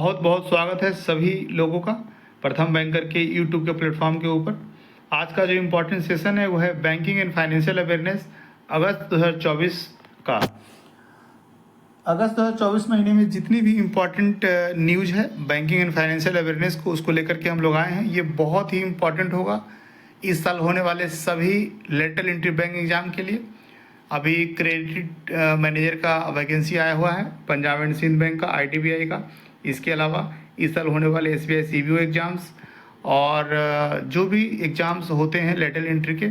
बहुत बहुत स्वागत है सभी लोगों का प्रथम बैंकर के यूट्यूब के प्लेटफॉर्म के ऊपर। आज का जो इम्पोर्टेंट सेशन है वो है बैंकिंग एंड फाइनेंशियल अवेयरनेस अगस्त 2024 का। अगस्त 2024 महीने में जितनी भी इम्पोर्टेंट न्यूज़ है बैंकिंग एंड फाइनेंशियल अवेयरनेस को उसको लेकर के हम लोग आए हैं। ये बहुत ही इम्पोर्टेंट होगा इस साल होने वाले सभी लेटरल एंट्री बैंक एग्ज़ाम के लिए। अभी क्रेडिट मैनेजर का वैकेंसी आया हुआ है पंजाब एंड सिंध बैंक का, IDBI का। इसके अलावा इस साल होने वाले SBI CBO एग्ज़ाम्स और जो भी एग्ज़ाम्स होते हैं लेटरल एंट्री के,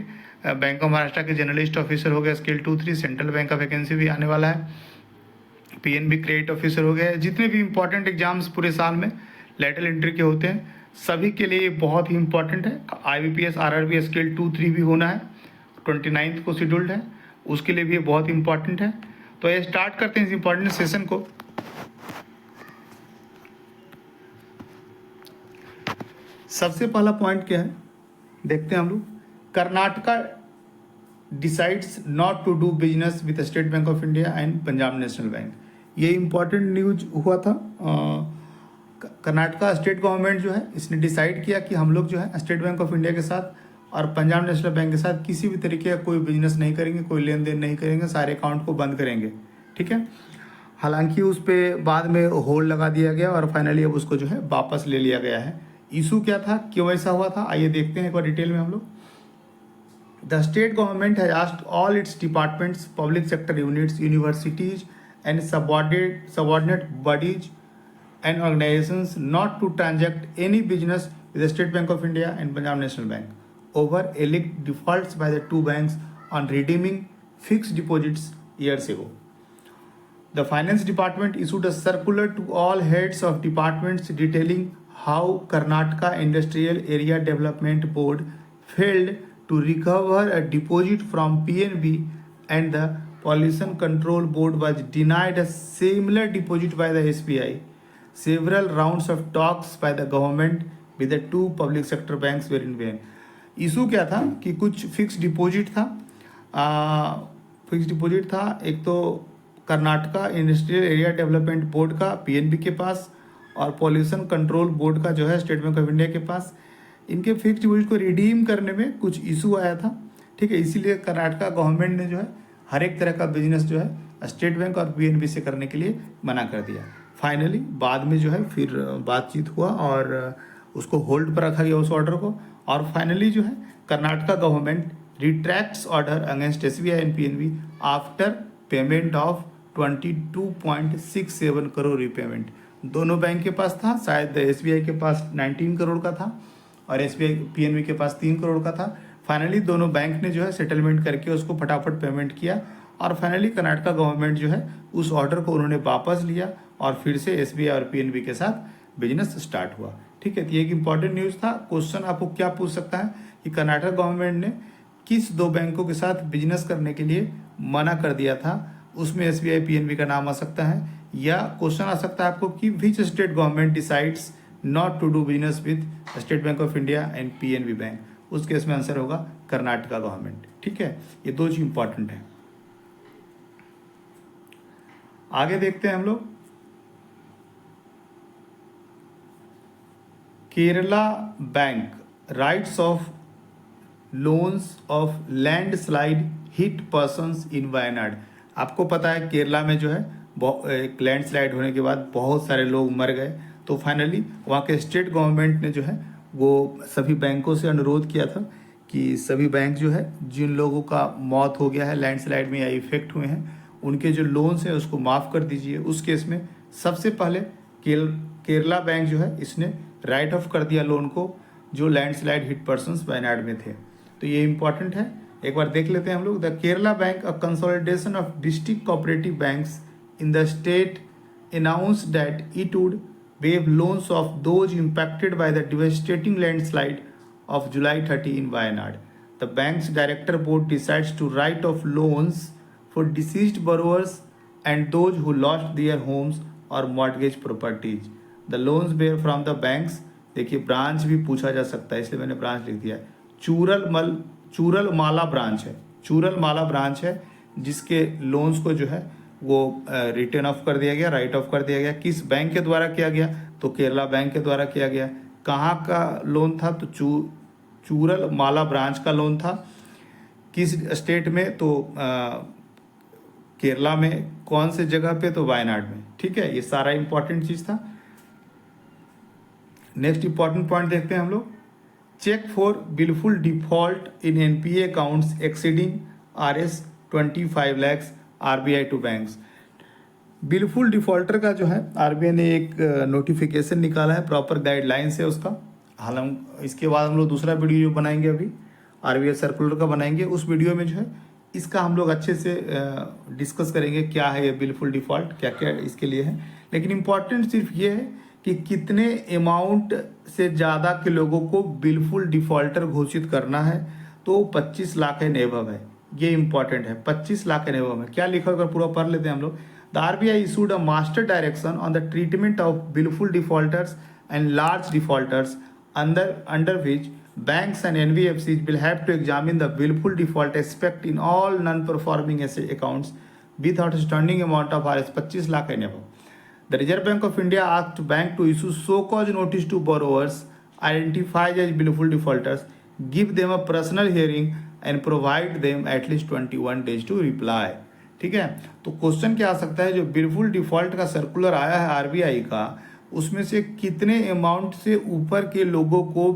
बैंक ऑफ महाराष्ट्र के जर्नलिस्ट ऑफिसर हो गया स्केल 2-3, सेंट्रल बैंक का वैकेंसी भी आने वाला है, PNB क्रेडिट ऑफिसर हो गया। जितने भी इम्पोर्टेंट एग्ज़ाम्स पूरे साल में लेटरल एंट्री के होते हैं सभी के लिए बहुत ही इम्पोर्टेंट है। IBPS RRB स्केल 2-3 भी होना है, 29 को शेड्यूल्ड है, उसके लिए भी ये बहुत इंपॉर्टेंट है। तो ये स्टार्ट करते हैं इस इम्पोर्टेंट सेशन को। सबसे पहला पॉइंट क्या है देखते हैं हम लोग। Karnataka decides not to do business with state bank of India and Punjab National Bank. ये इम्पोर्टेंट न्यूज हुआ था। कर्नाटका स्टेट गवर्नमेंट जो है इसने डिसाइड किया कि हम लोग जो है स्टेट बैंक ऑफ इंडिया के साथ और पंजाब नेशनल बैंक के साथ किसी भी तरीके का कोई बिजनेस नहीं करेंगे, कोई लेन देन नहीं करेंगे, सारे अकाउंट को बंद करेंगे। ठीक है, हालांकि उस पर बाद में होल्ड लगा दिया गया और फाइनली अब उसको जो है वापस ले लिया गया है। इशू क्या था, क्यों ऐसा हुआ था, आइए देखते हैं एक बार डिटेल में हम लोग। The state government has asked all it's departments, public sector units, universities and subordinate bodies and organizations not to transact any business with the State Bank of India and Punjab National Bank over alleged defaults by the two banks on redeeming fixed deposits years ago. The Finance Department issued a circular to all heads of departments detailing how Karnataka Industrial Area Development Board failed to recover a deposit from PNB and the Pollution Control Board was denied a similar deposit by the SBI. Several rounds of talks by the government with the two public sector banks were in vain. Issue क्या था कि कुछ fix deposit था, एक तो Karnataka industrial area development board का PNB के पास और पॉल्यूशन कंट्रोल बोर्ड का जो है स्टेट बैंक ऑफ इंडिया के पास। इनके फिक्स डिपॉजिट को रिडीम करने में कुछ इशू आया था। ठीक है, इसीलिए कर्नाटका गवर्नमेंट ने जो है हर एक तरह का बिजनेस जो है स्टेट बैंक और PNB से करने के लिए मना कर दिया। फाइनली बाद में जो है फिर बातचीत हुआ और उसको होल्ड पर रखा गया उस ऑर्डर को, और फाइनली जो है Karnataka government retracts order against SBI and PNB after payment of 22.67 crore repayment. दोनों बैंक के पास था, शायद SBI के पास 19 करोड़ का था और SBI PNB के पास 3 करोड़ का था। फाइनली दोनों बैंक ने जो है सेटलमेंट करके उसको फटाफट पेमेंट किया और फाइनली कर्नाटका गवर्नमेंट जो है उस ऑर्डर को उन्होंने वापस लिया और फिर से SBI और PNB के साथ बिजनेस स्टार्ट हुआ। ठीक है, तो ये एक इंपॉर्टेंट न्यूज़ था। क्वेश्चन आपको क्या पूछ सकता है कि कर्नाटक गवर्नमेंट ने किस दो बैंकों के साथ बिजनेस करने के लिए मना कर दिया था, उसमें SBI PNB का नाम आ सकता है, या क्वेश्चन आ सकता है आपको कि which state government decides not to do business with state bank of India and PNB bank. उस केस में आंसर होगा कर्नाटका गवर्नमेंट। ठीक है, ये दो चीज इंपॉर्टेंट है। आगे देखते हैं हम लोग। Kerala bank rights of loans of landslide hit persons इन वायनाड। आपको पता है केरला में जो है एक लैंडस्लाइड होने के बाद बहुत सारे लोग मर गए, तो फाइनली वहाँ के स्टेट गवर्नमेंट ने जो है वो सभी बैंकों से अनुरोध किया था कि सभी बैंक जो है जिन लोगों का मौत हो गया है लैंडस्लाइड में या इफेक्ट हुए हैं उनके जो लोन्स हैं उसको माफ़ कर दीजिए। उस केस में सबसे पहले केरला बैंक जो है इसने राइट ऑफ कर दिया लोन को जो लैंडस्लाइड हिट पर्सन्स वायनाड में थे। तो ये इंपॉर्टेंट है, एक बार देख लेते हैं हम लोग। The Kerala bank a consolidation of district cooperative banks in the state announced that it would waive loans of those impacted by the devastating landslide of July 30 in Wayanad. The bank's director board decides to write off loans for deceased borrowers and those who lost their homes or mortgage properties. The loans were from the banks, देखिए branch भी पूछा जा सकता है इसलिए मैंने branch लिख दिया है, चूरल माला ब्रांच है, चूरल माला ब्रांच है जिसके लोन्स को जो है वो रिटर्न ऑफ कर दिया गया, राइट ऑफ कर दिया गया। किस बैंक के द्वारा किया गया? तो केरला बैंक के द्वारा किया गया। कहाँ का लोन था? तो चूरल माला ब्रांच का लोन था। किस स्टेट में? तो केरला में। कौन से जगह पे? तो वायनाड में। ठीक है, ये सारा इंपॉर्टेंट चीज था। नेक्स्ट इंपॉर्टेंट पॉइंट देखते हैं हम लोग। Check for wilful default in NPA accounts exceeding RS 25 lakhs RBI to banks. Wilful defaulter का जो है RBI ने एक नोटिफिकेशन निकाला है, प्रॉपर गाइडलाइंस है उसका। हाल हम इसके बाद हम लोग दूसरा वीडियो बनाएंगे, अभी RBI सर्कुलर का बनाएंगे। उस वीडियो में जो है इसका हम लोग अच्छे से डिस्कस करेंगे, क्या है ये बिलफुल डिफॉल्ट, क्या क्या इसके लिए है। लेकिन इम्पॉर्टेंट सिर्फ ये है कि कितने अमाउंट से ज़्यादा के लोगों को बिलफुल डिफॉल्टर घोषित करना है। तो 25 लाख एंड एबव है, ये इंपॉर्टेंट है। 25 लाख एंड एबव में क्या लिखा होगा पूरा पढ़ लेते हैं हम लोग। The RBI issued a master direction on the treatment of billful defaulters and large defaulters, under which banks and NBFCs will have to examine the billful default aspect in all non-performing asset accounts with outstanding amount of Rs 25 lakh and above. The Reserve Bank of India asked bank to issue so-called notice to borrowers identified as billful defaulters, give them a personal hearing and provide them at least 21 days to reply. ठीक है, तो question क्या आ सकता है, जो बिलफुल default का circular आया है RBI का, उसमें से कितने अमाउंट से ऊपर के लोगों को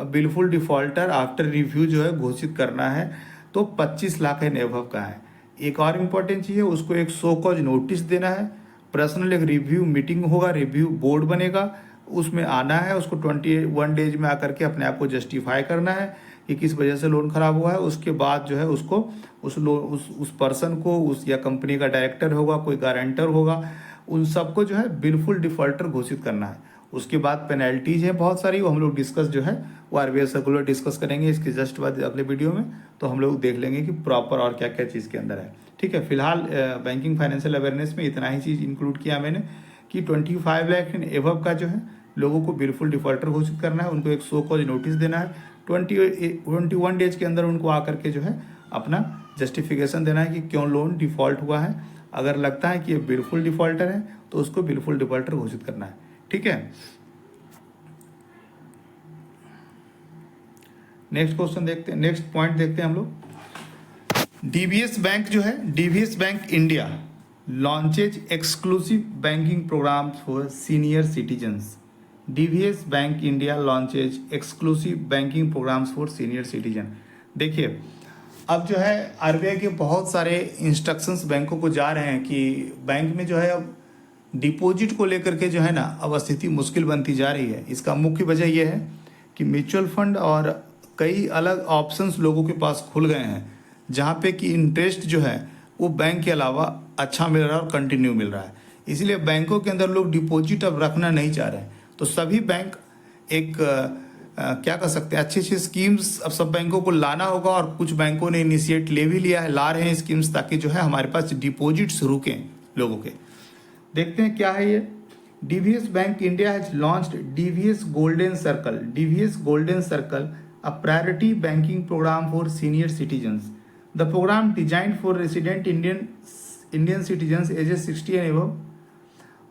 बिलफुल डिफॉल्टर आफ्टर रिव्यू जो है घोषित करना है। तो 25 लाख एंड एबव का है। एक और इम्पोर्टेंट चीज़ है, उसको एक सो कॉज नोटिस देना है, पर्सनल एक रिव्यू मीटिंग होगा, रिव्यू बोर्ड बनेगा, उसमें आना है, उसको 21 डेज में आकर के अपने आप को जस्टिफाई करना है कि किस वजह से लोन खराब हुआ है। उसके बाद जो है उसको उस पर्सन को, उस या कंपनी का डायरेक्टर होगा, कोई गारंटर होगा, उन सबको जो है बिलफुल डिफॉल्टर घोषित करना है। उसके बाद पेनल्टीज है बहुत सारी, वो हम लोग डिस्कस जो है वो RBI सर्कुलर डिस्कस करेंगे इसके जस्ट बाद अगले वीडियो में। तो हम लोग देख लेंगे कि प्रॉपर और क्या क्या चीज़ के अंदर है। ठीक है, फिलहाल बैंकिंग फाइनेंशियल अवेयरनेस में इतना ही चीज़ इंक्लूड किया मैंने कि 25 लाख एंड एबव का जो है लोगों को बिलफुल डिफॉल्टर घोषित करना है, उनको एक सो कॉज नोटिस देना है, 21 डेज के अंदर उनको आकर के जो है अपना जस्टिफिकेशन देना है कि क्यों लोन डिफॉल्ट हुआ है। अगर लगता है कि ये बिलफुल डिफॉल्टर है तो उसको बिलफुल डिफॉल्टर घोषित करना है। ठीक है, नेक्स्ट क्वेश्चन देखते हैं, नेक्स्ट पॉइंट देखते हैं हम लोग। DBS बैंक जो है, DBS bank India launches exclusive banking programmes for senior citizens. DBS bank India launches exclusive banking programmes for senior citizen. देखिए, अब जो है RBI के बहुत सारे इंस्ट्रक्शंस बैंकों को जा रहे हैं कि बैंक में जो है अब डिपॉजिट को लेकर के जो है ना अब स्थिति मुश्किल बनती जा रही है। इसका मुख्य वजह यह है कि म्यूचुअल फंड और कई अलग ऑप्शंस लोगों के पास खुल गए हैं, जहाँ पे कि इंटरेस्ट जो है वो बैंक के अलावा अच्छा मिल रहा है और कंटिन्यू मिल रहा है। इसलिए बैंकों के अंदर लोग डिपॉजिट अब रखना नहीं चाह रहे हैं। तो सभी बैंक एक क्या कर सकते हैं, अच्छी अच्छी स्कीम्स अब सब बैंकों को लाना होगा, और कुछ बैंकों ने इनिशिएट ले भी लिया है, ला रहे हैं स्कीम्स, ताकि जो है हमारे पास डिपॉजिट्स रुकें लोगों के। देखते हैं क्या है ये। DBS bank India has launched DBS golden circle. DBS golden circle, a priority banking program for senior citizens. The program designed for resident Indian citizens ages 60 and above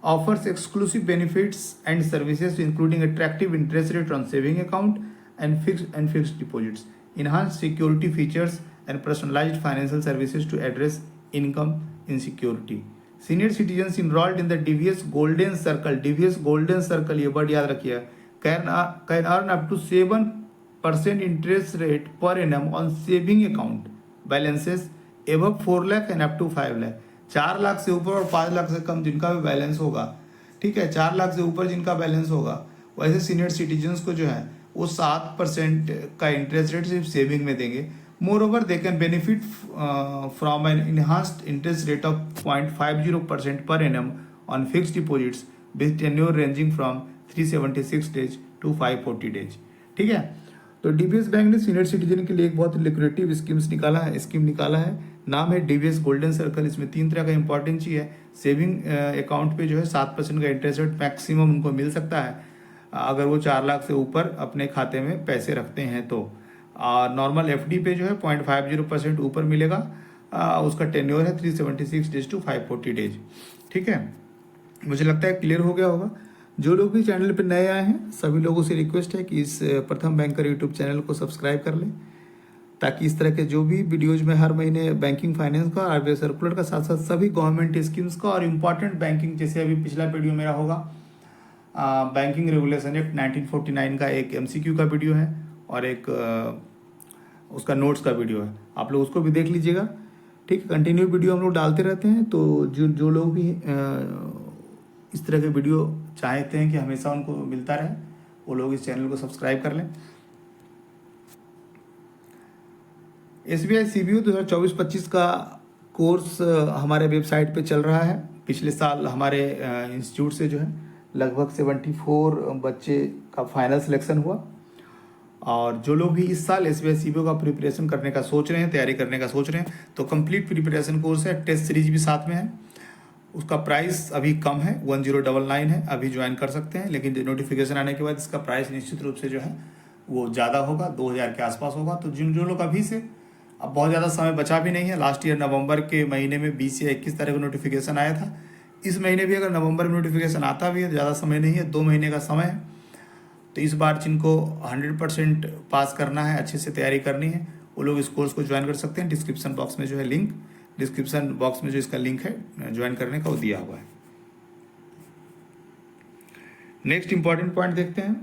offers exclusive benefits and services including attractive interest rate on saving account and fixed deposits, enhanced security features and personalized financial services to address income insecurity. Senior citizens enrolled in the DBS Golden Circle, DBS Golden Circle, ये word याद रखिए, can earn up to 7% interest rate per annum on saving account balances above 4 lakh and up to 5 lakh। 4 lakh से ऊपर और 5 लाख से कम जिनका भी balance होगा, ठीक है, 4 लाख से ऊपर जिनका बैलेंस होगा, वैसे सीनियर सिटीजन्स को जो है वो 7% का इंटरेस्ट रेट सिर्फ सेविंग में देंगे। Moreover they can benefit from an enhanced interest rate of 0.50% per annum on fixed deposits with tenure ranging from 376 days to 540 days. ठीक है, तो DBS बैंक ने सीनियर सिटीजन के लिए एक बहुत लिक्रेटिव स्कीम निकाला है, नाम है DBS गोल्डन सर्कल। इसमें 3 तरह का इंपॉर्टेंट चीज़ है। सेविंग अकाउंट पे जो है 7% का इंटरेस्ट रेट मैक्सिमम उनको मिल सकता है अगर वो 4 लाख से ऊपर अपने खाते में पैसे रखते हैं तो। नॉर्मल FD पे जो है 0.50% ऊपर मिलेगा। उसका टेन्योर है 376 डेज टू 540 डेज। ठीक है, मुझे लगता है क्लियर हो गया होगा। जो लोग भी चैनल पर नए आए हैं सभी लोगों से रिक्वेस्ट है कि इस प्रथम बैंकर यूट्यूब चैनल को सब्सक्राइब कर लें, ताकि इस तरह के जो भी वीडियोज में हर महीने बैंकिंग फाइनेंस का, आरबीआई सर्कुलर का, साथ साथ सभी गवर्नमेंट स्कीम्स का और इम्पॉर्टेंट बैंकिंग, जैसे अभी पिछला वीडियो मेरा होगा बैंकिंग रेगुलेशन एक्ट 1949 का एक एमसीक्यू का वीडियो है और एक उसका नोट्स का वीडियो है, आप लोग उसको भी देख लीजिएगा। ठीक है, कंटिन्यू वीडियो हम लोग डालते रहते हैं, तो जो लोग भी इस तरह के वीडियो चाहते हैं कि हमेशा उनको मिलता रहे, वो लोग इस चैनल को सब्सक्राइब कर लें। SBI CBU 2024-25 का कोर्स हमारे वेबसाइट पे चल रहा है। पिछले साल हमारे इंस्टीट्यूट से जो है लगभग 74 बच्चे का फाइनल सिलेक्शन हुआ, और जो लोग भी इस साल SBI CBU का प्रिपरेशन करने का सोच रहे हैं, तैयारी करने का सोच रहे हैं, तो कंप्लीट प्रिपरेशन कोर्स है, टेस्ट सीरीज भी साथ में है। उसका प्राइस अभी कम है, 1099 है, अभी ज्वाइन कर सकते हैं, लेकिन नोटिफिकेशन आने के बाद इसका प्राइस निश्चित रूप से जो है वो ज़्यादा होगा, 2000 के आसपास होगा। तो जो लोग अभी से, अब बहुत ज़्यादा समय बचा भी नहीं है, लास्ट ईयर नवंबर के महीने में 20 या 21 तारीख को नोटिफिकेशन आया था। इस महीने भी अगर नवंबर में नोटिफिकेशन आता भी है, ज़्यादा समय नहीं है, 2 महीने का समय है। तो इस बार जिनको 100% पास करना है, अच्छे से तैयारी करनी है, वो लोग इस कोर्स को ज्वाइन कर सकते हैं। डिस्क्रिप्शन बॉक्स में जो है लिंक, डिस्क्रिप्शन बॉक्स में जो इसका लिंक है ज्वाइन करने का वो दिया हुआ है। नेक्स्ट इंपॉर्टेंट पॉइंट देखते हैं,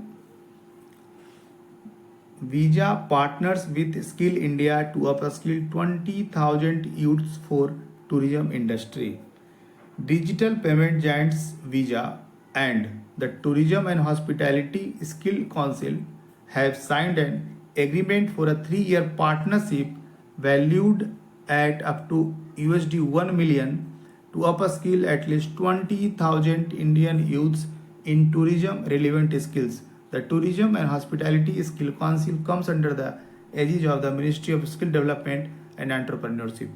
Visa partners with Skill India to upskill 20,000 youths for tourism industry. Digital payment giants Visa and the tourism and hospitality skill council have signed an agreement for a 3-year partnership valued at up to $1 million to upskill at least 20,000 Indian youths in tourism relevant skills. The Tourism and Hospitality Skill Council comes under the aegis of the Ministry of Skill Development and Entrepreneurship.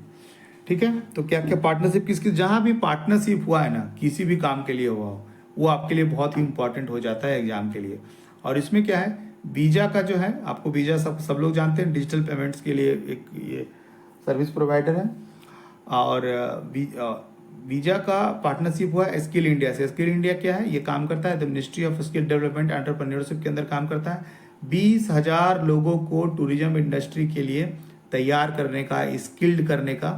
ठीक है, तो क्या क्या partnership किसकी, जहाँ भी partnership हुआ है ना, किसी भी काम के लिए हुआ हो, वो आपके लिए बहुत ही इंपॉर्टेंट हो जाता है एग्जाम के लिए। और इसमें क्या है, वीजा का जो है, आपको वीजा सब लोग जानते हैं, डिजिटल पेमेंट्स के लिए एक ये सर्विस प्रोवाइडर है, और वीजा का पार्टनरशिप हुआ है स्किल इंडिया से। स्किल इंडिया क्या है, ये काम करता है the ministry of skill development entrepreneurship के अंदर काम करता है। 20,000 लोगों को टूरिज्म इंडस्ट्री के लिए तैयार करने का, स्किल्ड करने का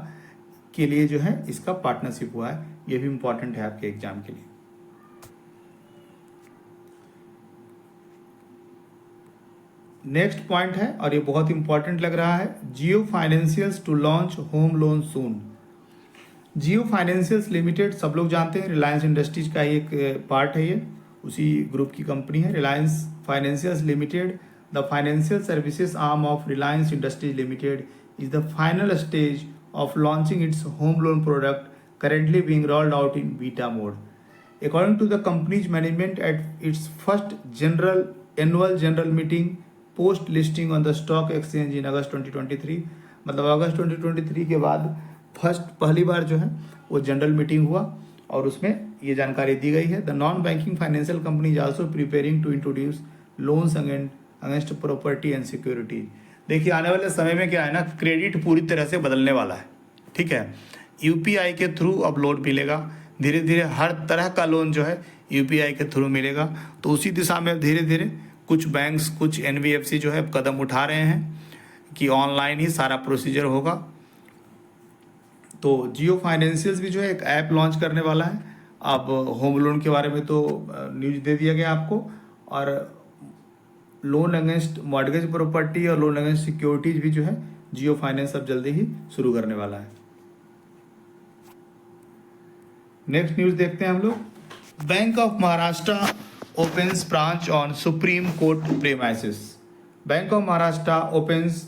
के लिए जो है इसका पार्टनरशिप हुआ है। ये भी इंपॉर्टेंट है आपके एग्जाम के लिए। नेक्स्ट पॉइंट है, और ये बहुत इंपॉर्टेंट लग रहा है, Jio financials to launch home loan soon. Jio financials limited सब लोग जानते हैं, रिलायंस इंडस्ट्रीज का एक पार्ट है, ये उसी ग्रुप की कंपनी है। Reliance financials limited, the financial services arm of Reliance industries limited, is the final stage of launching its home loan product, currently being rolled out in beta mode. According to the company's management at its first annual general meeting post listing on the stock exchange in August 2023, मतलब अगस्त 2023 के बाद पहली बार जो है वो general meeting हुआ और उसमें ये जानकारी दी गई है। The non banking financial company is also preparing to introduce loans against property and security. देखिए आने वाले समय में क्या है ना, क्रेडिट पूरी तरह से बदलने वाला है। ठीक है, यूपीआई के थ्रू अब लोन मिलेगा, धीरे धीरे हर तरह का लोन जो है यूपीआई के थ्रू मिलेगा। तो उसी दिशा में धीरे धीरे कुछ बैंक्स, कुछ एनबीएफसी जो है कदम उठा रहे हैं कि ऑनलाइन ही सारा प्रोसीजर होगा। तो जियो फाइनेंशियल्स भी जो है एक ऐप लॉन्च करने वाला है। अब होम लोन के बारे में तो न्यूज दे दिया गया आपको, और लोन अगेंस्ट मॉर्गेज प्रॉपर्टी और लोन अगेंस्ट सिक्योरिटीज भी जो है जियो फाइनेंस अब जल्दी ही शुरू करने वाला है। नेक्स्ट न्यूज देखते हैं हम लोग, bank of Maharashtra opens branch on supreme court premises. Bank of Maharashtra opens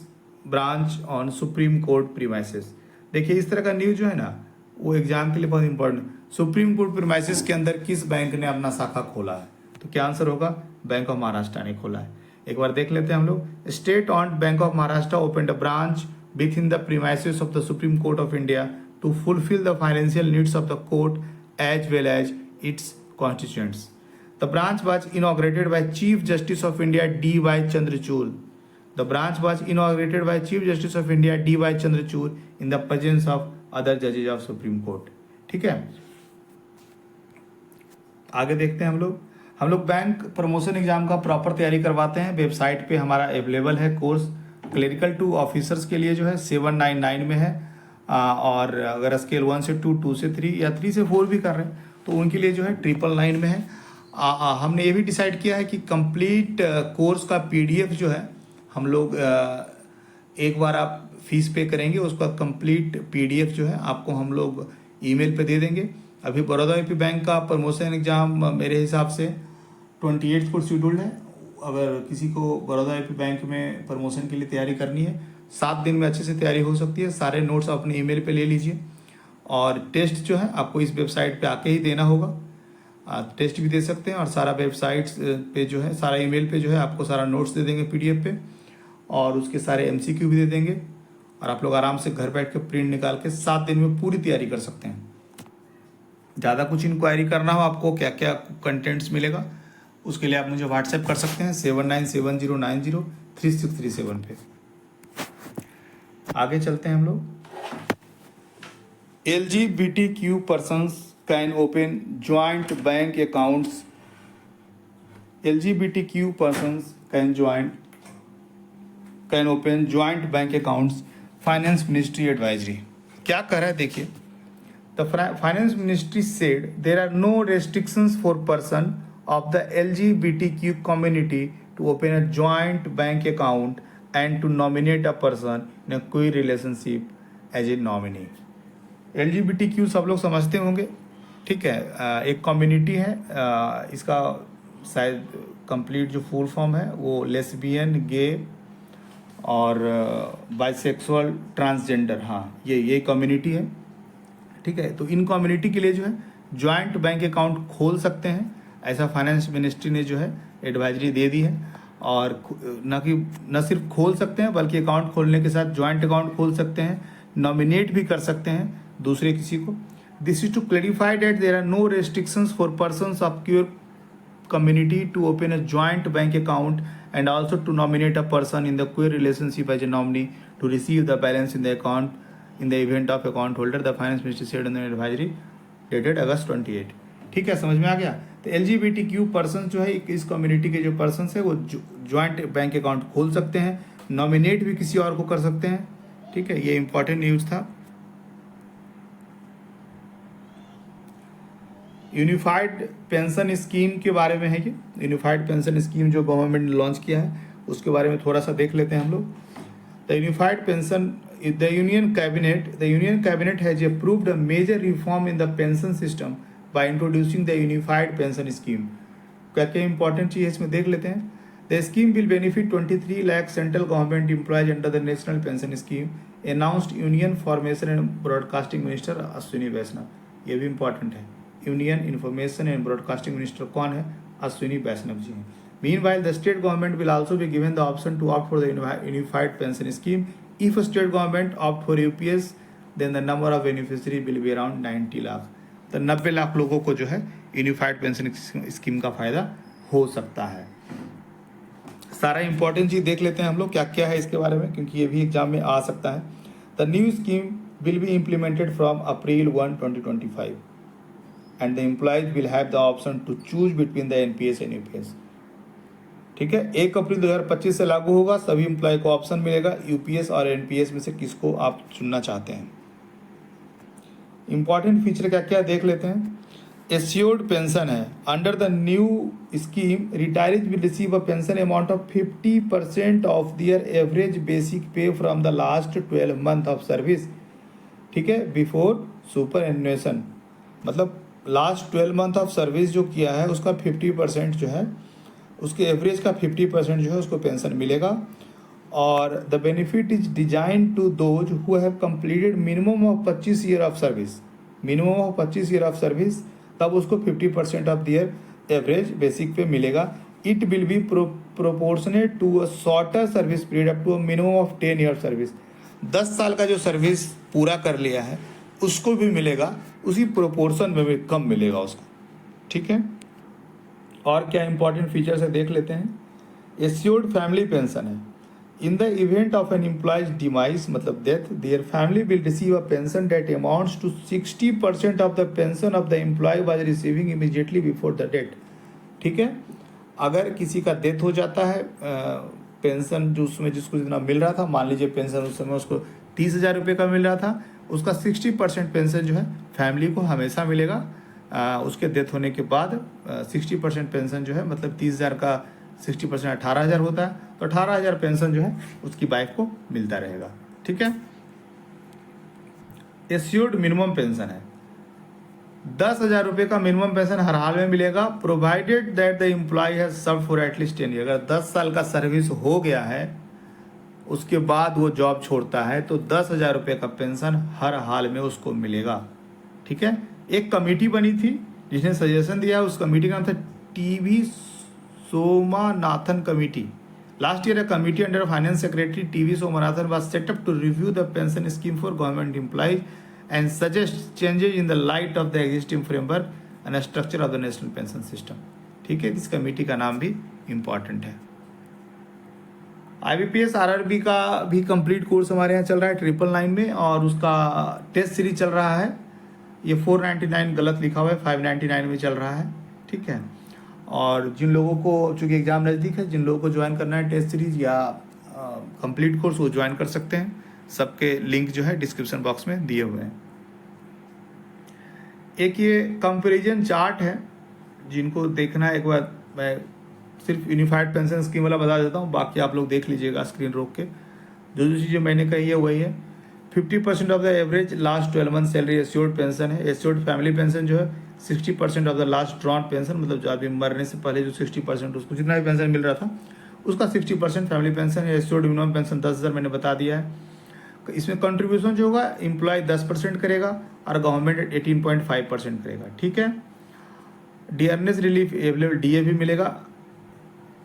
branch on supreme court premises. देखिए इस तरह का न्यूज जो है ना, वो एग्जाम के लिए बहुत इंपॉर्टेंट। सुप्रीम कोर्ट प्रीमाइसेस के अंदर किस बैंक ने अपना शाखा खोला है, तो क्या आंसर होगा, बैंक ऑफ महाराष्ट्र ने खोला है। एक बार देख लेते हैं हम लोग, state owned bank of Maharashtra opened a branch with in the premises of the supreme court of India to fulfill the financial needs of the court as well as its constituents. The branch was inaugurated by Chief Justice of India D.Y. Chandrachud. The branch was inaugurated by Chief Justice of India D.Y. Chandrachud in the presence of other judges of Supreme Court. ठीक है, आगे देखते हैं हम लोग, हम लोग bank promotion exam का प्रॉपर तैयारी करवाते हैं। वेबसाइट पे हमारा अवेलेबल है कोर्स। क्लरिकल टू ऑफिसर्स के लिए जो है 799 में है, और अगर स्केल 1 से 2, 2 से 3 या 3 से 4 भी कर रहे हैं तो उनके लिए जो है 999 में है। हमने ये भी डिसाइड किया है कि कंप्लीट कोर्स का PDF जो है हम लोग एक बार आप फीस पे करेंगे, उसका कंप्लीट PDF जो है आपको हम लोग ईमेल पे दे देंगे। अभी बड़ौदा यूपी बैंक का प्रमोशन एग्जाम मेरे हिसाब से 28 को शेड्यूल्ड है। अगर किसी को बड़ौदा यूपी बैंक में प्रमोशन के लिए तैयारी करनी है, 7 दिन में अच्छे से तैयारी हो सकती है। सारे नोट्स अपने ईमेल पे ले लीजिए, और टेस्ट जो है आपको इस वेबसाइट पे आके ही देना होगा। टेस्ट भी दे सकते हैं, और सारा वेबसाइट पे जो है, सारा ईमेल पे जो है आपको सारा नोट्स दे देंगे PDF पे, और उसके सारे MCQ भी दे देंगे, और आप लोग आराम से घर बैठ के प्रिंट निकाल के 7 दिन में पूरी तैयारी कर सकते हैं। ज़्यादा कुछ इंक्वायरी करना हो आपको क्या क्या कंटेंट्स मिलेगा, उसके लिए आप मुझे व्हाट्सएप कर सकते हैं 7970903637 पे। आगे चलते हैं हम लोग। LGBTQ persons can open joint bank accounts. LGBTQ persons can open joint bank accounts, finance ministry advisory. क्या कर रहा है देखिए। The finance ministry said there are no restrictions for person of the LGBTQ community to open a joint bank account and to nominate a person in a queer relationship as a nominee. LGBTQ सब लोग समझते होंगे, ठीक है। एक community है, इसका शायद कंप्लीट जो फुल फॉर्म है वो लेस्बियन, गे और बाइसेक्सुअल, ट्रांसजेंडर, हाँ ये कम्युनिटी है, ठीक है। तो इन कम्युनिटी के लिए जो है ज्वाइंट बैंक अकाउंट खोल सकते हैं, ऐसा फाइनेंस मिनिस्ट्री ने जो है एडवाइजरी दे दी है। और न सिर्फ खोल सकते हैं बल्कि अकाउंट खोलने के साथ ज्वाइंट अकाउंट खोल सकते हैं, नॉमिनेट भी कर सकते हैं दूसरे किसी को। This is to clarify that there are no restrictions for persons of queer community to open a joint bank account and also to nominate a person in the queer relationship as a nominee to receive the balance in the account in the event of account holder, the finance ministry said in the advisory dated August 28। ठीक है, समझ में आ गया। तो LGBTQ person जो है इस community के जो पर्सन है वो ज्वाइंट बैंक अकाउंट खोल सकते हैं, नॉमिनेट भी किसी और को कर सकते हैं, ठीक है। ये इंपॉर्टेंट न्यूज था। यूनिफाइड पेंशन स्कीम के बारे में है ये। यूनिफाइड पेंशन स्कीम जो गवर्नमेंट ने लॉन्च किया है उसके बारे में थोड़ा सा देख लेते हैं हम लोग। The unified pension the union cabinet has approved a major reform in the pension system by introducing the unified pension scheme। क्या क्या इंपॉर्टेंट चीज है इसमें देख लेते हैं। The scheme will benefit 23 lakh central government employees under the national pension scheme, announced Union Information and Broadcasting Minister Ashwini वैष्णव। ये भी इंपॉर्टेंट है। Union information and broadcasting minister कौन है? अश्विनी वैष्णव जी हैं। Meanwhile, the state government will also be given the option to opt for the unified pension scheme. If a state government opt for UPS, then the number of beneficiary will be around 90 lakh। तो 90 लाख लोगों को जो है unified pension scheme का फायदा हो सकता है। सारा इंपॉर्टेंट चीज देख लेते हैं हम लोग क्या क्या है इसके बारे में, क्योंकि ये भी एग्जाम में आ सकता है। The new scheme will be implemented from April 1, 2025 and the employees will have the option to choose between the NPS and UPS। ठीक है, 1 अप्रैल 2025 से लागू होगा। सभी एम्प्लॉय को ऑप्शन मिलेगा UPS और NPS में से किसको आप चुनना चाहते हैं। इंपॉर्टेंट फीचर क्या क्या देख लेते हैं। एश्योर्ड पेंशन है। Under the new scheme retirees will receive a pension amount of 50% of their average basic pay from the last 12 month of service, ठीक है, बिफोर सुपर एन्युएशन। मतलब लास्ट 12 मंथ ऑफ सर्विस जो किया है उसका 50% जो है, उसके एवरेज का 50% जो है उसको पेंशन मिलेगा। और the benefit is design to those who have completed minimum of 25 year of service, minimum of 25 year of service, तब उसको 50% of their average basic pay मिलेगा। It will be proportionate to a shorter service period up to a minimum of 10 year service. 10 साल का जो service पूरा कर लिया है उसको भी मिलेगा, उसी प्रोपोर्शन में भी कम मिलेगा उसको, ठीक है। और क्या इंपॉर्टेंट फीचर्स है देख लेते हैं। एश्योर्ड फैमिली पेंशन है। In the event of an employee's demise, मतलब death, their family will receive a pension that amounts to 60% of the pension of the employee was receiving immediately before the death। ठीक है। अगर किसी का death हो जाता है, पेंशन जो उसमें जिसको जितना मिल रहा था, मान लीजिए पेंशन उस समय उसको 30,000 रुपये का मिल रहा था, उसका 60% पेंशन जो है फैमिली को हमेशा मिलेगा। उसके डेथ होने के बाद 60% पेंशन जो है, मतलब 30,000 का 60% 18,000 होता है, तो 18,000 पेंशन जो है उसकी वाइफ को मिलता रहेगा। ठीक है। एश्योर्ड मिनिमम पेंशन है, 10,000 रुपये का मिनिमम पेंशन हर हाल में मिलेगा, provided that the employee has serve for at least 10 year. अगर 10 साल का सर्विस हो गया है, उसके बाद वो जॉब छोड़ता है, तो 10,000 रुपये का पेंशन हर हाल में उसको मिलेगा। ठीक है। एक कमेटी बनी थी जिसने सजेशन दिया, उस कमेटी का नाम था TV Somanathan committee. Last year a committee under finance secretary TV Somanathan was set up to review the pension scheme for government employees and suggest changes in the light of the existing framework and structure of the national pension system। ठीक है, इस committee का नाम भी important है। IBPS RRB का भी complete course हमारे यहाँ चल रहा है 999 में, और उसका टेस्ट सीरीज चल रहा है। ये 499 गलत लिखा हुआ है, 599 में चल रहा है। ठीक है। और जिन लोगों को चूँकि एग्ज़ाम नज़दीक है, जिन लोगों को ज्वाइन करना है टेस्ट सीरीज या कंप्लीट कोर्स, वो ज्वाइन कर सकते हैं। सबके लिंक जो है डिस्क्रिप्शन बॉक्स में दिए हुए हैं। एक ये कंपैरिजन चार्ट है, जिनको देखना है एक बार मैं सिर्फ यूनिफाइड पेंशन स्कीम वाला बता देता हूँ, बाकी आप लोग देख लीजिएगा स्क्रीन रोक के। जो जो चीज़ें मैंने कही है वही है। 50% of the average last 12 month salary assured pension है। एश्योर्ड फैमिली पेंशन जो है 60% of the last drawn pension, मतलब जो आदमी मरने से पहले जो 60% उसको जितना भी पेंशन मिल रहा था उसका 60% फैमिली पेंशन है। एश्योर्ड मिनिमम पेंशन 10,000 मैंने बता दिया है। इसमें कंट्रीब्यूशन जो होगा एम्प्लॉय 10% करेगा और गवर्नमेंट 18.5% करेगा। ठीक है। डियरनेस रिलीफ अवेलेबल DA भी मिलेगा।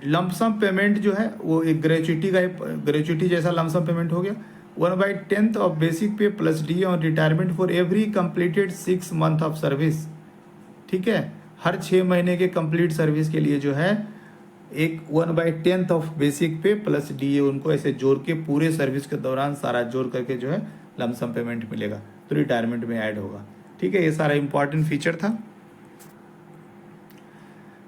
लमसम पेमेंट जो है वो एक ग्रेचुइटी जैसा लमसम पेमेंट हो गया। 1/10 ऑफ बेसिक पे plus DA on retirement for every completed 6 month of service. ठीक है। हर 6 महीने के कंप्लीट सर्विस के लिए जो है एक 1/10 ऑफ बेसिक पे प्लस DA उनको ऐसे जोड़ के पूरे सर्विस के दौरान सारा जोड़ करके जो है लमसम पेमेंट मिलेगा, तो रिटायरमेंट में ऐड होगा। ठीक है। ये सारा इंपॉर्टेंट फीचर था।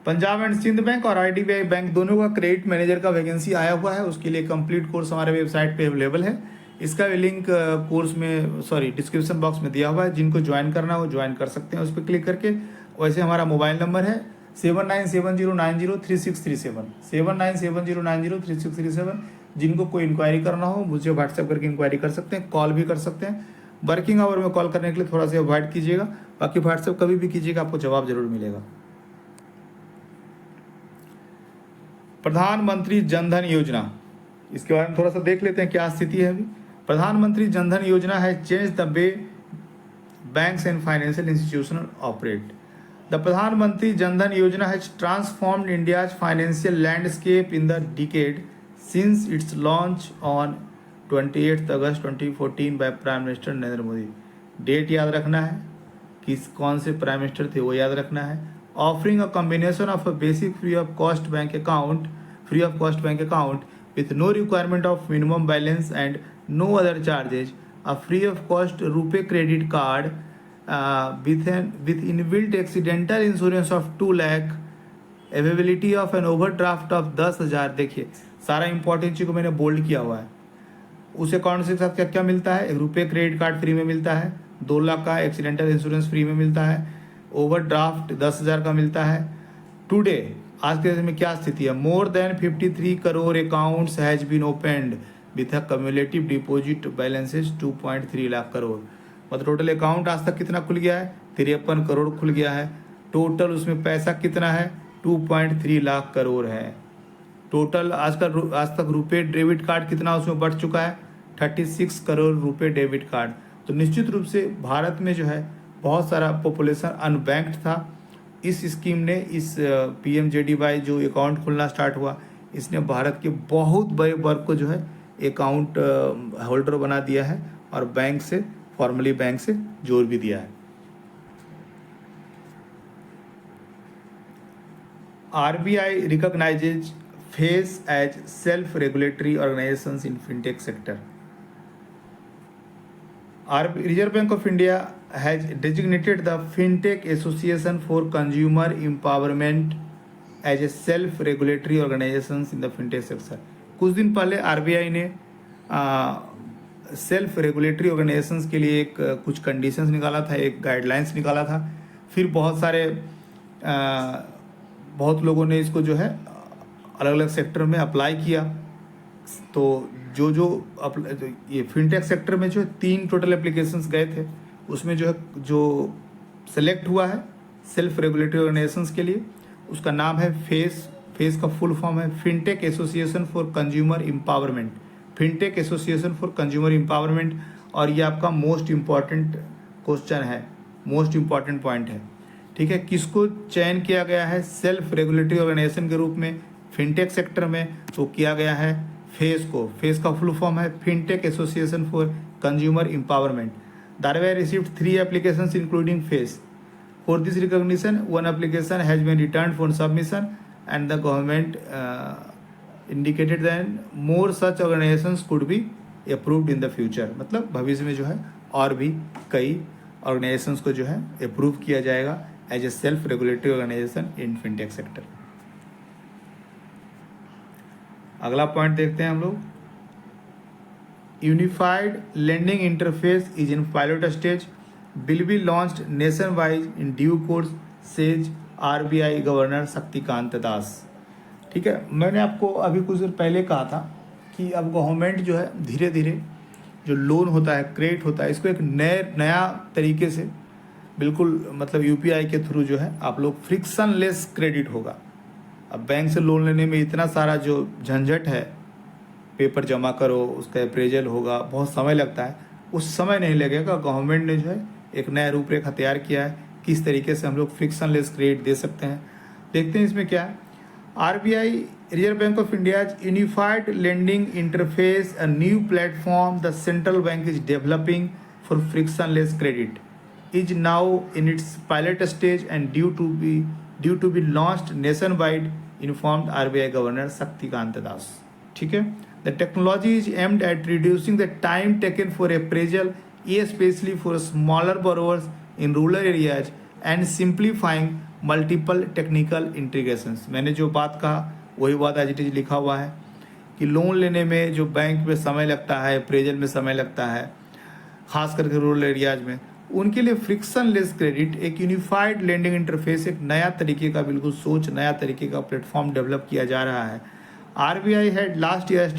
पंजाब एंड सिंध बैंक और IDBI बैंक दोनों का क्रेडिट मैनेजर का वैकेंसी आया हुआ है, उसके लिए कंप्लीट कोर्स हमारे वेबसाइट पे अवेलेबल है। इसका भी लिंक कोर्स में डिस्क्रिप्शन बॉक्स में दिया हुआ है। जिनको ज्वाइन करना है वो ज्वाइन कर सकते हैं उस पर क्लिक करके। वैसे हमारा मोबाइल नंबर है 7970903637, 7970903637। जिनको कोई इंक्वायरी करना हो मुझे व्हाट्सएप करके इंक्वायरी कर सकते हैं, कॉल भी कर सकते हैं। वर्किंग आवर में कॉल करने के लिए थोड़ा सा अवॉइड कीजिएगा, बाकी व्हाट्सएप कभी भी कीजिएगा, आपको जवाब जरूर मिलेगा। प्रधानमंत्री जनधन योजना, इसके बारे में थोड़ा सा देख लेते हैं क्या स्थिति है अभी। प्रधानमंत्री जनधन योजना है change the way banks and financial institution operate. The Pradhan Mantri Jan Dhan Yojana has transformed India's financial landscape in the decade since its launch on 28 August 2014 by prime minister Narendra Modi. Date याद रखना है, कौन से प्राइम मिनिस्टर थे वो याद रखना है। Offering a combination of a basic free of cost bank account with no requirement of minimum balance and no other charges, a free of cost RuPay credit card with inbuilt accidental insurance of 2 lakh, availability of an overdraft of 10,000। देखिए सारा important चीज को मैंने bold किया हुआ है। उस account के साथ क्या क्या मिलता है? रुपे क्रेडिट कार्ड फ्री में मिलता है, 2 लाख का एक्सीडेंटल इंश्योरेंस फ्री में मिलता है, ओवरड्राफ्ट 10,000 का मिलता है। टुडे आज के दिन में क्या स्थिति है? More than 53 crore accounts has been opened with a cumulative deposit balances 2.3 lakh crore. मतलब टोटल अकाउंट आज तक कितना खुल गया है? 53 करोड़ खुल गया है। टोटल उसमें पैसा कितना है? 2.3 लाख करोड़ है। टोटल आज तक रुपे डेबिट कार्ड कितना उसमें बढ़ चुका है? 36 करोड़ रुपए डेबिट कार्ड। तो निश्चित रूप से भारत में जो है बहुत सारा पॉपुलेशन अनबैंक्ड था। इस स्कीम ने, इस PMJDY जो अकाउंट खुलना स्टार्ट हुआ, इसने भारत के बहुत बड़े वर्ग को जो है अकाउंट होल्डर बना दिया है और बैंक से फॉर्मली बैंक से जोड़ भी दिया है। RBI recognizes FACE as self-regulatory organizations in fintech sector. Reserve Bank of India has designated the Fintech Association for Consumer Empowerment as a self regulatory organisations in the fintech sector. कुछ दिन पहले RBI ने self regulatory organisations के लिए एक कुछ conditions निकाला था, एक गाइडलाइंस निकाला था। फिर बहुत लोगों ने इसको जो है अलग अलग सेक्टर में अप्लाई किया। तो ये फिनटेक सेक्टर में जो 3 टोटल एप्लीकेशंस गए थे, उसमें जो सेलेक्ट हुआ है सेल्फ रेगुलेटरी ऑर्गेनाइजेशंस के लिए, उसका नाम है फेस का फुल फॉर्म है fintech association for consumer empowerment, fintech association for consumer empowerment. और ये आपका मोस्ट इम्पॉर्टेंट क्वेश्चन है, मोस्ट इम्पॉर्टेंट पॉइंट है। ठीक है, किसको चयन किया गया है सेल्फ रेगुलेटरी ऑर्गेनाइजेशन के रूप में फिनटेक सेक्टर में? तो किया गया है फेस का फुल फॉर्म है fintech association for consumer empowerment. दारवे received 3 applications including FACE. For this recognition 1 application has been returned for submission and the government indicated that more such organisations could be approved in the future. मतलब भविष्य में जो है और भी कई organisations को जो है अप्रूव किया जाएगा as a self regulatory organisation in fintech sector. अगला पॉइंट देखते हैं हम लोग। Unified lending interface is in pilot stage, will be launched nationwide in due course, says RBI governor Shaktikanta Das. ठीक है, मैंने आपको अभी कुछ देर पहले कहा था कि अब गवर्नमेंट जो है धीरे धीरे जो लोन होता है, क्रेडिट होता है, इसको एक नया तरीके से बिल्कुल मतलब यूपीआई के थ्रू जो है आप लोग फ्रिक्शनलेस क्रेडिट होगा। अब बैंक से लोन लेने में इतना सारा जो झंझट है, पेपर जमा करो, उसका अप्रेजल होगा, बहुत समय लगता है, उस समय नहीं लगेगा। गवर्नमेंट ने जो है एक नया रूपरेखा तैयार किया है किस तरीके से हम लोग फ्रिक्शनलेस क्रेडिट दे सकते हैं। देखते हैं इसमें क्या है। RBI reserve bank of India's unified lending interface, a new platform the central bank is developing for frictionless credit, is now in its pilot stage and due to be launched nationwide, informed RBI Governor Shaktikant Das. ठीक है, the technology is aimed at reducing the time taken for appraisal, especially for smaller borrowers in rural areas, and simplifying multiple technical integrations. मैंने जो बात कहा वही बात as it is लिखा हुआ है कि लोन लेने में जो बैंक में समय लगता है, अप्रेजल में समय लगता है, खास करके रूरल एरियाज में, उनके लिए फ्रिक्शनलेस क्रेडिट एक यूनिफाइड लेंडिंग इंटरफेस, एक नया तरीके का बिल्कुल सोच, नया तरीके का प्लेटफॉर्म डेवलप किया जा रहा है। RBI had last year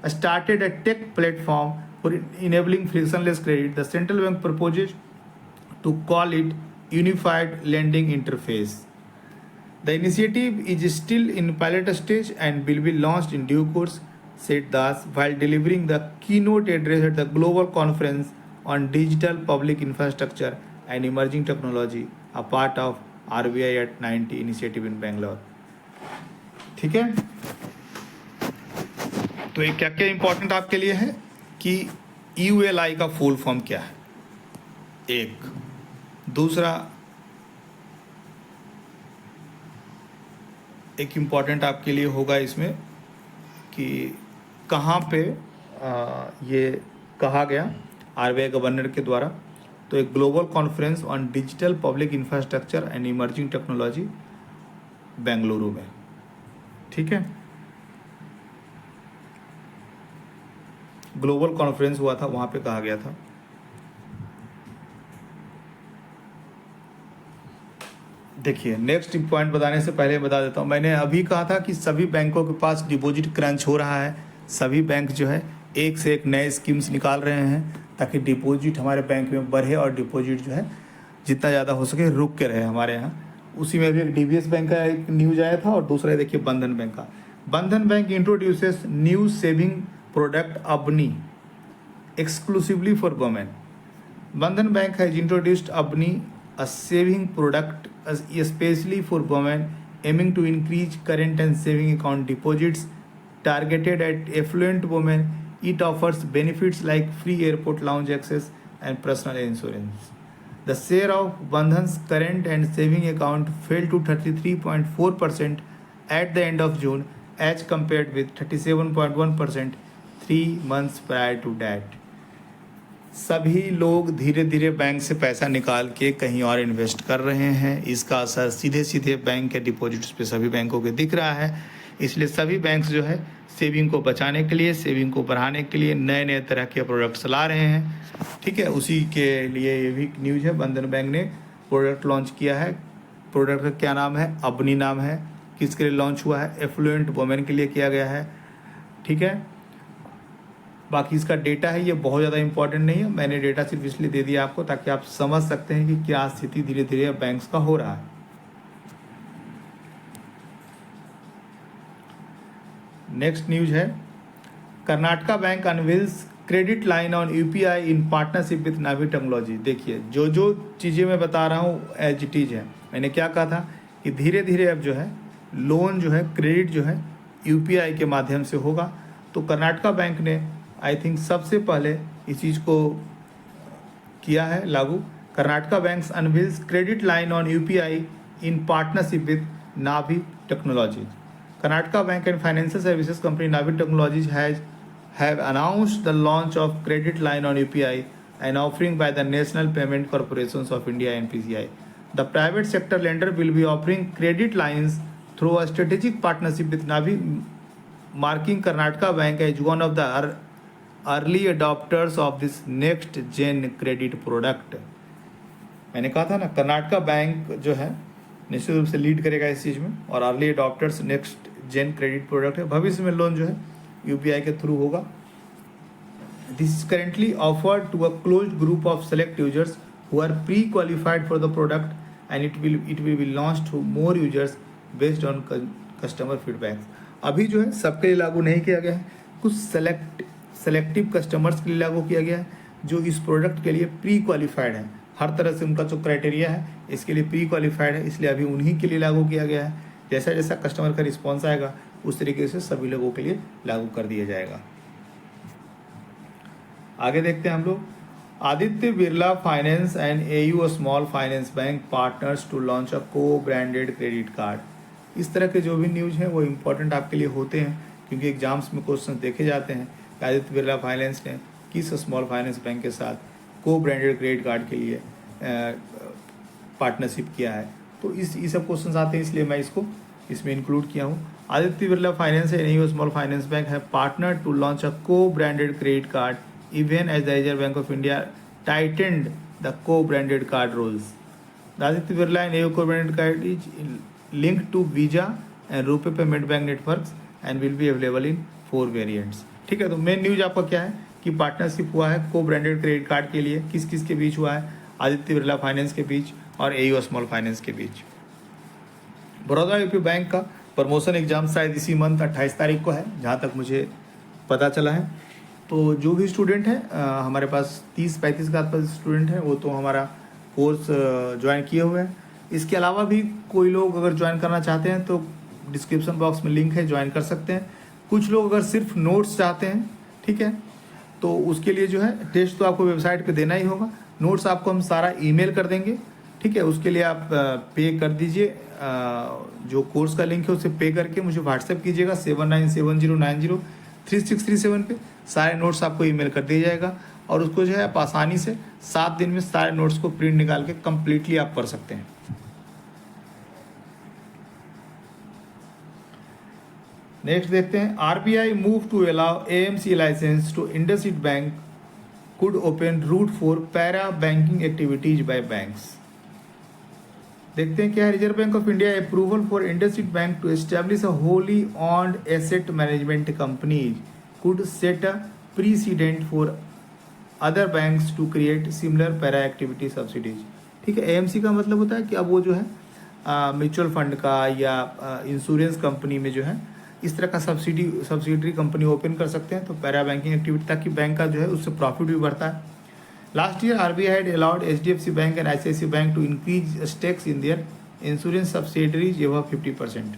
started a tech platform for enabling frictionless credit. The central bank proposes to call it unified lending interface. The initiative is still in pilot stage and will be launched in due course, said Das while delivering the keynote address at the global conference on digital public infrastructure and emerging technology, a part of RBI at 90 initiative in Bangalore. ठीक है, तो ये क्या क्या important आपके लिए है कि ULI का फुल फॉर्म क्या है, एक। दूसरा एक इम्पॉर्टेंट आपके लिए होगा इसमें कि कहाँ पे ये कहा गया आरबीआई गवर्नर के द्वारा, तो एक global conference on digital public infrastructure and emerging technology Bengaluru में। ठीक है, ग्लोबल कॉन्फ्रेंस हुआ था, वहाँ पे कहा गया था। देखिए, नेक्स्ट पॉइंट बताने से पहले बता देता हूँ, मैंने अभी कहा था कि सभी बैंकों के पास डिपॉजिट क्रंच हो रहा है। सभी बैंक जो है एक से एक नए स्कीम्स निकाल रहे हैं ताकि डिपॉजिट हमारे बैंक में बढ़े और डिपॉजिट जो है जितना ज़्यादा हो सके रुक के रहे हमारे यहाँ। उसी में भी एक डीबीएस बैंक का एक न्यूज आया था और दूसरा देखिए बंधन बैंक का। Bandhan bank introduces new saving product Avni exclusively for women. Bandhan bank has introduced Avni, a saving product especially for women, aiming to increase current and saving account deposits targeted at affluent women. It offers benefits like free airport lounge access and personal insurance. The share of Bandhan's current and saving account fell to 33.4% at the end of June as compared with 37.1% 3 months prior to that. सभी लोग धीरे धीरे bank से पैसा निकाल के कहीं और इन्वेस्ट कर रहे हैं। इसका असर सीधे सीधे बैंक के डिपॉजिट्स पे सभी बैंकों के दिख रहा है। इसलिए सभी बैंक्स जो है सेविंग को बचाने के लिए, सेविंग को बढ़ाने के लिए नए नए तरह के प्रोडक्ट्स ला रहे हैं। ठीक है, उसी के लिए ये भी न्यूज़ है। बंधन बैंक ने प्रोडक्ट लॉन्च किया है। प्रोडक्ट का क्या नाम है? अपनी नाम है। किसके लिए लॉन्च हुआ है? एफ्लुएंट वुमेन के लिए किया गया है। ठीक है, बाकी इसका डेटा है, ये बहुत ज़्यादा इंपॉर्टेंट नहीं है। मैंने डेटा सिर्फ इसलिए दे दिया आपको ताकि आप समझ सकते हैं कि क्या स्थिति धीरे धीरे बैंक्स का हो रहा है। नेक्स्ट न्यूज है, Karnataka bank unveils credit line on UPI in partnership with Navi technology. देखिए, जो जो चीज़ें मैं बता रहा हूँ एज इट इज है। मैंने क्या कहा था कि धीरे धीरे अब जो है लोन जो है, क्रेडिट जो है यूपीआई के माध्यम से होगा। तो कर्नाटका बैंक ने आई थिंक सबसे पहले इस चीज़ को किया है लागू। Karnataka banks unveils credit line on UPI in partnership with Navi technologies. Karnataka Bank and Financial Services Company Navi Technologies have announced the launch of credit line on UPI, an offering by the National Payment Corporations of India (NPCI). The private sector lender will be offering credit lines through a strategic partnership with Navi, marking Karnataka Bank as one of the early adopters of this next gen credit product। मैंने कहा था ना, Karnataka bank जो है निश्चित रूप से lead करेगा इस चीज़ में, और early adopters next gen credit product है। भविष्य में लोन जो है यूपीआई के थ्रू होगा। This is currently offered to a closed group of select users who are pre qualified for the product and it will be launched to more users based on customer feedback. अभी जो है सबके लिए लागू नहीं किया गया है, कुछ सेलेक्टिव कस्टमर्स के लिए लागू किया गया है जो इस प्रोडक्ट के लिए प्री क्वालिफाइड है। हर तरह से उनका जो क्राइटेरिया है इसके लिए प्री क्वालिफाइड है, इसलिए अभी उन्हीं के लिए लागू किया गया है। जैसा जैसा कस्टमर का रिस्पॉन्स आएगा उस तरीके से सभी लोगों के लिए लागू कर दिया जाएगा। आगे देखते हैं हम लोग। Aditya Birla finance and AU small finance bank partners to launch a co branded credit card. इस तरह के जो भी न्यूज़ हैं वो इम्पोर्टेंट आपके लिए होते हैं, क्योंकि एग्जाम्स में क्वेश्चन देखे जाते हैं कि आदित्य बिरला फाइनेंस ने किस स्मॉल फाइनेंस बैंक के साथ को ब्रांडेड क्रेडिट कार्ड के लिए पार्टनरशिप किया है। तो ये सब क्वेश्चंस आते हैं, इसलिए मैं इसको इसमें इंक्लूड किया हूँ। Aditya Birla finance and AU small finance bank है partner to launch a co branded credit card even as the reserve bank of India tightened the co branded card rules. Aditya Birla and AU co branded card is linked to Visa and RuPay payment bank networks and will be available in 4 variants. ठीक है, तो main news आपका क्या है कि partnership हुआ है को ब्रांडेड क्रेडिट कार्ड के लिए। किस किस के बीच हुआ है? आदित्य बिरला फाइनेंस के बीच और एयू स्मॉल फाइनेंस के बीच। बड़ौदा यूपी बैंक का प्रमोशन एग्जाम शायद इसी मंथ 28 तारीख को है, जहाँ तक मुझे पता चला है। तो जो भी स्टूडेंट है हमारे पास 30-35 के आसपास स्टूडेंट हैं, वो तो हमारा कोर्स ज्वाइन किए हुए हैं। इसके अलावा भी कोई लोग अगर ज्वाइन करना चाहते हैं तो डिस्क्रिप्शन बॉक्स में लिंक है, ज्वाइन कर सकते हैं। कुछ लोग अगर सिर्फ नोट्स चाहते हैं, ठीक है, तो उसके लिए जो है टेस्ट तो आपको वेबसाइट पे देना ही होगा। नोट्स आपको हम सारा ईमेल कर देंगे, ठीक है। उसके लिए आप पे कर दीजिए, जो कोर्स का लिंक है उसे पे करके मुझे व्हाट्सएप कीजिएगा 7970903637 पे। सारे नोट्स आपको ईमेल कर दिया जाएगा और उसको जो है आप आसानी से 7 दिन में सारे नोट्स को प्रिंट निकाल के कम्प्लीटली आप पढ़ सकते हैं। नेक्स्ट देखते हैं, RBI move to allow AMC licence to IndusInd bank could open route for para banking activities by banks। देखते हैं क्या है। Reserve bank of India approval for IndusInd bank to establish a wholly owned asset management company could set a precedent for other banks to create similar para activity subsidies। ठीक है, AMC का मतलब होता है कि अब वो जो है म्यूचुअल फंड का या इंश्योरेंस कंपनी में जो है इस तरह का सब्सिडरी कंपनी ओपन कर सकते हैं, तो पैरा बैंकिंग एक्टिविटी, ताकि बैंक का जो है उससे प्रॉफिट भी बढ़ता है। Last year RBI had allowed HDFC bank and ICICI bank to increase stakes in their insurance subsidiaries above 50%।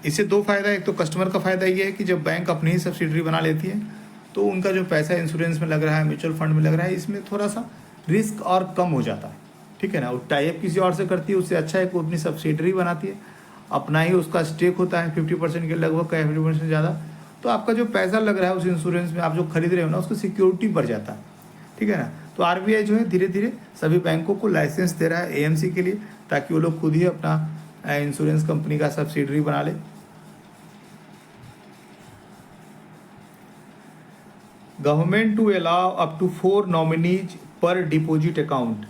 इससे दो फायदा, एक तो कस्टमर का फायदा ये है कि जब बैंक अपनी ही सब्सिडरी बना लेती है तो उनका जो पैसा इंश्योरेंस में लग रहा है, म्यूचुअल फंड में लग रहा है, इसमें थोड़ा सा रिस्क और कम हो जाता है। ठीक है ना, वो टाइप किसी और से करती है उससे अच्छा है कि वो अपनी सब्सिडरी बनाती है, अपना ही उसका स्टेक होता है 50% के लगभग, 50% ज़्यादा, तो आपका जो पैसा लग रहा है उस इंश्योरेंस में, आप जो खरीद रहे हो ना, उसको सिक्योरिटी बढ़ जाता है, ठीक है ना। तो आरबीआई जो है धीरे धीरे सभी बैंकों को लाइसेंस दे रहा है एएमसी के लिए, ताकि वो लोग खुद ही अपना इंश्योरेंस कंपनी का सब्सिडरी बना ले। Government to allow up to 4 nominees per deposit account.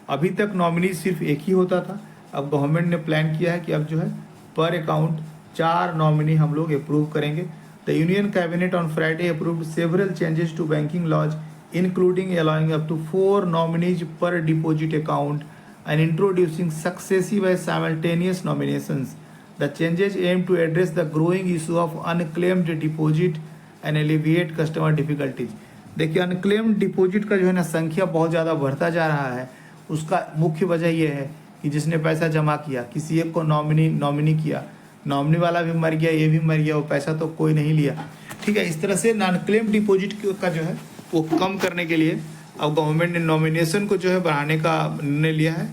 अभी तक नॉमिनी सिर्फ एक ही होता था, अब गवर्नमेंट ने प्लान किया है कि अब जो है पर अकाउंट 4 नॉमिनी हम लोग अप्रूव करेंगे। The union cabinet on Friday approved several changes to banking laws including allowing up to 4 nominees per deposit account and introducing successive and simultaneous nominations. The changes aim to address the growing issue of unclaimed deposit and alleviate customer difficulties. देखिए unclaimed deposit का जो है ना संख्या बहुत ज़्यादा बढ़ता जा रहा है। उसका मुख्य वजह यह है कि जिसने पैसा जमा किया, किसी एक को नॉमिनी किया, नॉमिनी वाला भी मर गया, ये भी मर गया, वो पैसा तो कोई नहीं लिया, ठीक है। इस तरह से अनक्लेम्ड डिपॉजिट का जो है वो कम करने के लिए अब गवर्नमेंट ने नॉमिनेशन को जो है बढ़ाने का निर्णय लिया है।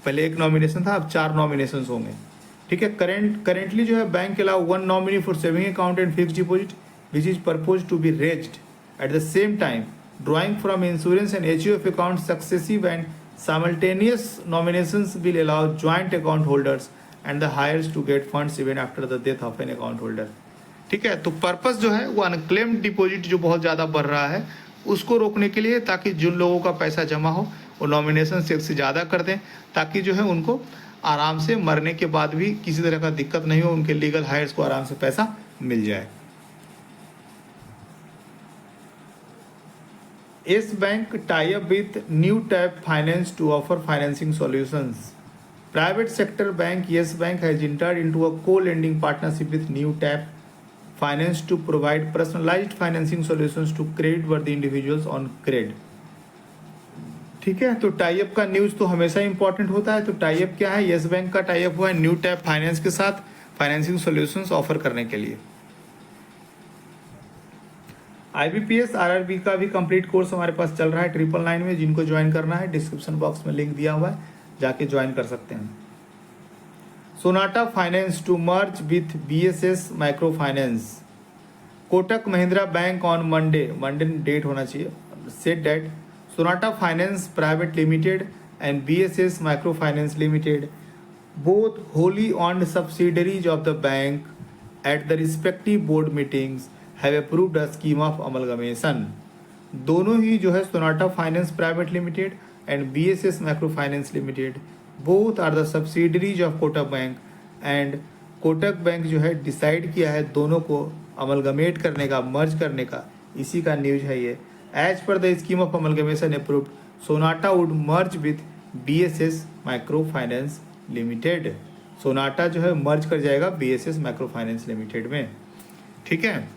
पहले एक नॉमिनेशन था, अब 4 नॉमिनेशन होंगे, ठीक है। करेंटली जो है bank allow 1 nominee for saving account and fix deposit which is purpose to be raised at the same time drawing from insurance and HUF account successive and simultaneous nominations will allow joint account holders and the heirs to get funds even after the death of an account holder, ठीक है। तो purpose जो है वो unclaimed deposit जो बहुत ज़्यादा बढ़ रहा है उसको रोकने के लिए, ताकि जिन लोगों का पैसा जमा हो वो नॉमिनेशन से ज़्यादा कर दें, ताकि जो है उनको आराम से मरने के बाद भी किसी तरह का दिक्कत नहीं हो, उनके लीगल हायर्स को आराम से पैसा मिल जाए। Yes bank tie up with new tap finance to offer financing solutions. Private sector bank Yes bank has entered into a co-lending partnership with New Tap Finance to provide personalized financing solutions to credit-worthy individuals on credit, ठीक है। तो tie up का news तो हमेशा important होता है। तो tie up क्या है? येस बैंक का टाई अप हुआ है न्यू टैप फाइनेंस के साथ फाइनेंसिंग सॉल्यूशंस ऑफर करने के लिए। IBPS RRB का भी कंप्लीट कोर्स हमारे पास चल रहा है 999 में। जिनको ज्वाइन करना है डिस्क्रिप्शन बॉक्स में लिंक दिया हुआ है, जाके ज्वाइन कर सकते हैं। Sonata finance to merge with BSS micro finance. Kotak Mahindra bank on Monday date होना चाहिए, set date, Sonata finance private limited and BSS micro finance limited both wholly owned subsidiaries of the bank at the respective board meetings have approved a scheme of amalgamation. दोनों ही जो है Sonata finance private limited and BSS micro finance limited both are the subsidiaries of Kotak bank and Kotak bank जो है decide किया है दोनों को अमलगमेट करने का, मर्ज करने का। इसी का न्यूज है ये। As per the scheme of amalgamation approved, Sonata would merge with BSS micro finance limited. Sonata जो है मर्ज कर जाएगा BSS माइक्रो फाइनेंस लिमिटेड में, ठीक है।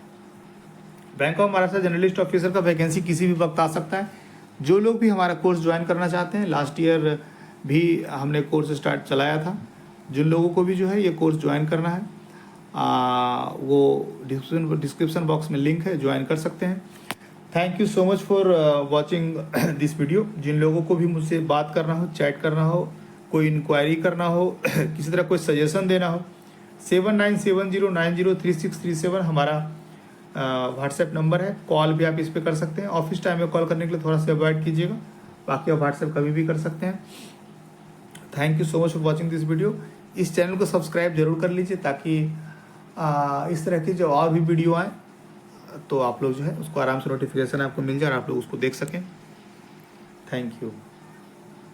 Bank of Maharashtra journalist officer का वैकेंसी किसी भी वक्त आ सकता है। जो लोग भी हमारा कोर्स ज्वाइन करना चाहते हैं, लास्ट ईयर भी हमने कोर्स स्टार्ट चलाया था, जिन लोगों को भी जो है ये कोर्स ज्वाइन करना है वो डिस्क्रिप्शन बॉक्स में लिंक है, ज्वाइन कर सकते हैं। Thank you so much for watching this video. जिन लोगों को भी मुझसे बात करना हो, चैट करना हो, कोई इंक्वायरी करना हो, किसी तरह कोई सजेशन देना हो, 7970903637 हमारा व्हाट्सएप नंबर है। कॉल भी आप इस पर कर सकते हैं। ऑफिस टाइम में कॉल करने के लिए थोड़ा सा अवॉइड कीजिएगा, बाकी आप व्हाट्सएप कभी भी कर सकते हैं। Thank you so much for watching this video. इस चैनल को सब्सक्राइब जरूर कर लीजिए, ताकि इस तरह की जो और भी वीडियो आए तो आप लोग जो है उसको आराम से नोटिफिकेशन आपको मिल जाए और आप लोग उसको देख सकें। Thank you.